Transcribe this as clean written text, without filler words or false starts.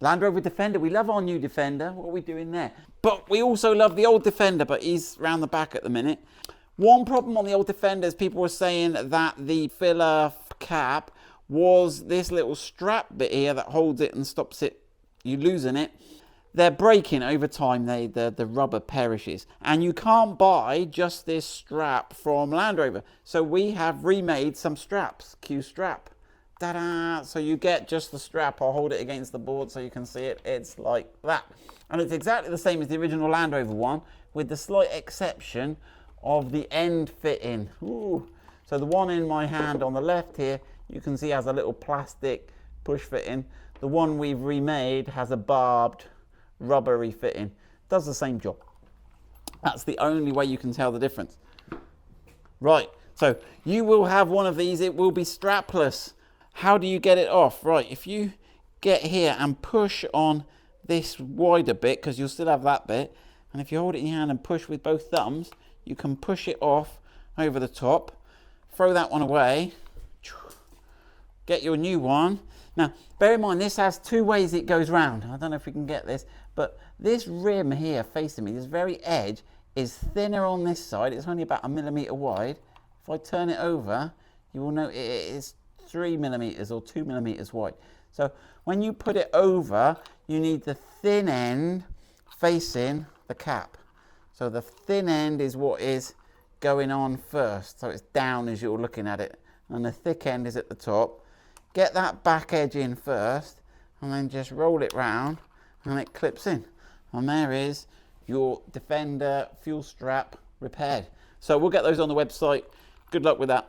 Land Rover Defender. We love our new Defender. What are we doing there? But we also love the old Defender, but he's round the back at the minute. One problem on the old Defender is people were saying that the filler cap was this little strap bit here that holds it and stops it, you losing it. They're breaking over time. The rubber perishes. And you can't buy just this strap from Land Rover. So we have remade some straps. Q strap. Ta-da! So you get just the strap. I'll hold it against the board so you can see it. It's like that. And it's exactly the same as the original Land Rover one, with the slight exception of the end fitting. Ooh. So the one in my hand on the left here, you can see has a little plastic push fitting. The one we've remade has a barbed rubbery fitting. Does the same job. That's the only way you can tell the difference. Right, so you will have one of these. It will be strapless. How do you get it off? Right, if you get here and push on this wider bit, because you'll still have that bit, and if you hold it in your hand and push with both thumbs, you can push it off over the top, throw that one away, get your new one. Now, bear in mind, this has two ways it goes round. I don't know if we can get this, but this rim here facing me, this very edge, is thinner on this side. It's only about 1 millimetre wide. If I turn it over, you will know it is 3 millimetres or 2 millimetres wide. So when you put it over, you need the thin end facing the cap. So the thin end is what is going on first. So it's down as you're looking at it. And the thick end is at the top. Get that back edge in first, and then just roll it round, and it clips in. And there is your Defender fuel strap repaired. So we'll get those on the website. Good luck with that.